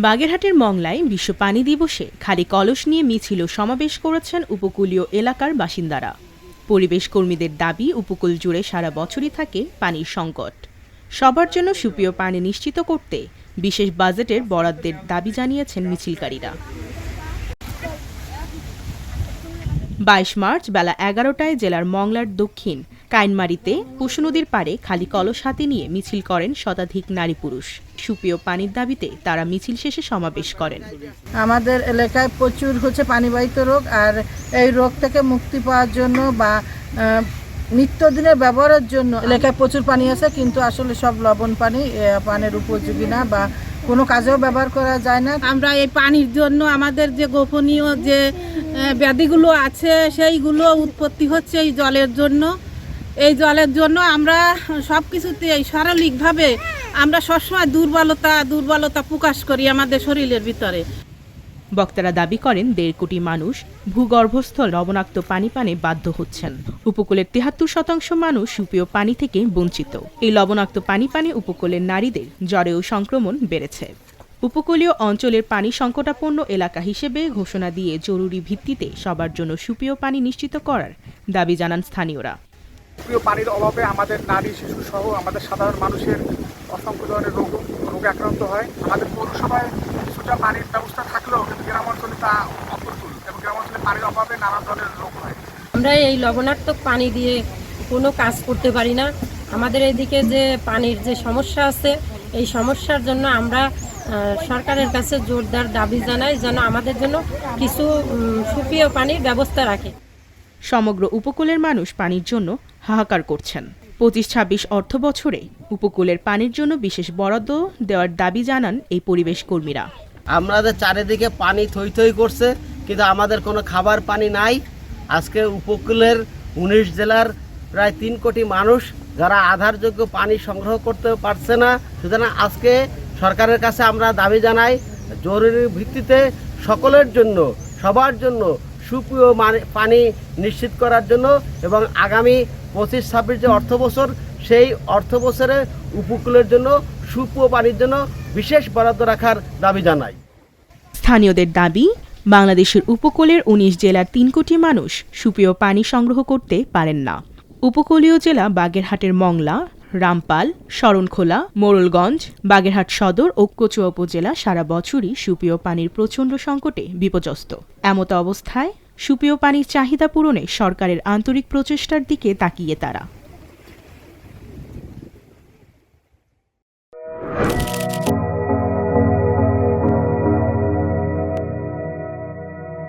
বাগেরহাটের মংলায় বিশ্ব পানি দিবসে খালি কলস নিয়ে মিছিল ও সমাবেশ করেছেন উপকূলীয় এলাকার বাসিন্দারা। পরিবেশ কর্মীদের দাবি, উপকূল জুড়ে সারা বছরই থাকে পানির সংকট। সবার জন্য সুপেয় পানি নিশ্চিত করতে বিশেষ বাজেটের বরাদ্দের দাবি জানিয়েছেন মিছিলকারীরা। ২২ মার্চ বেলা ১১টায় জেলার মংলার দক্ষিণ কাইনমারিতে পশু নদীর পাড়ে খালি কলস হাতে নিয়ে মিছিল করেন শতাধিক নারী পুরুষ। সুপেয় পানির দাবিতে তারা মিছিল শেষে সমাবেশ করেন। আমাদের এলাকায় প্রচুর পানিবাহিত রোগ, আর এই রোগ থেকে মুক্তি পাওয়ার জন্য বা নিত্যদিনের ব্যবহারের জন্য এলাকায় প্রচুর পানি আছে, কিন্তু আসলে সব লবণ পানির উপযোগী না বা কোনো কাজেও ব্যবহার করা যায় না। আমরা এই পানির জন্য আমাদের যে গোপনীয় যে ব্যাধিগুলো আছে সেইগুলো উৎপত্তি হচ্ছে এই জলের জন্য। এই জলের জন্য আমরা সব কিছুতে শারীরিকভাবে আমরা সবসময় দুর্বলতা প্রকাশ করি আমাদের শরীরের ভিতরে। বক্তারা দাবি করেন ১.৫ কোটি মানুষ ভূগর্ভস্থ লবণাক্ত পানি পানে বাধ্য হচ্ছেন। উপকূলের ৭৩% মানুষ সুপেয় পানি থেকে বঞ্চিত। এই লবণাক্ত পানি পানে উপকূলের নারীদের জ্বরেও সংক্রমণ বেড়েছে। উপকূলীয় অঞ্চলের পানি সংকটাপন্ন এলাকা হিসেবে ঘোষণা দিয়ে জরুরি ভিত্তিতে সবার জন্য সুপেয় পানি নিশ্চিত করার দাবি জানান স্থানীয়রা। সুপেয় পানির অভাবে আমাদের নারী, শিশু সহ আমাদের সাধারণ মানুষের অসংখ্য ধরনের রোগে আক্রান্ত হয়। আমাদের পৌরসভায় কিছুটা পানির ব্যবস্থা থাকলেও কিন্তু গ্রামাঞ্চলে তা অপ্রতুল এবং গ্রামাঞ্চলে পানির অভাবে নানা ধরনের রোগ হয়। আমরা এই লবণাক্ত পানি দিয়ে কোনো কাজ করতে পারি না। আমাদের এদিকে যে পানির যে সমস্যা আছে, এই সমস্যার জন্য আমরা সরকারের কাছে জোরদার দাবি জানাই যেন আমাদের জন্য কিছু সুপেয় পানির ব্যবস্থা রাখে। সমগ্র উপকূলের মানুষ পানির জন্য হাহাকার করছেন। ২৫-২৬ অর্থ বছরে উপকূলের পানির জন্য বিশেষ বরাদ্দ দেওয়ার দাবি জানান এই পরিবেশ কর্মীরা। আমাদের চারিদিকে পানি থই থই করছে, কিন্তু আমাদের কোনো খাবার পানি নাই। আজকে উপকূলের ১৯ জেলার প্রায় ৩ কোটি মানুষ যারা আধারযোগ্য পানি সংগ্রহ করতে পারছে না। সুতরাং আজকে সরকারের কাছে আমরা দাবি জানাই জরুরি ভিত্তিতে সকলের জন্য, সবার জন্য সুপেয় পানি নিশ্চিত করার জন্য এবং আগামী ২৫-২৬ যে অর্থ বছর, সেই অর্থ বছরে উপকূলের জন্য সুপেয় পানির জন্য বিশেষ বরাদ্দ রাখার দাবি জানাই। স্থানীয়দের দাবি, বাংলাদেশের উপকূলের ১৯ জেলার ৩ কোটি মানুষ সুপেয় পানি সংগ্রহ করতে পারেন না। উপকূলীয় জেলা বাগেরহাটের মংলা, রামপাল, শরণখোলা, মোড়লগঞ্জ, বাগেরহাট সদর ও কচুয়া উপজেলা সারা বছরই সুপেয় পানির প্রচণ্ড সংকটে বিপর্যস্ত। এমত অবস্থায় সুপেয় পানির চাহিদা পূরণে সরকারের আন্তরিক প্রচেষ্টার দিকে তাকিয়ে তারা।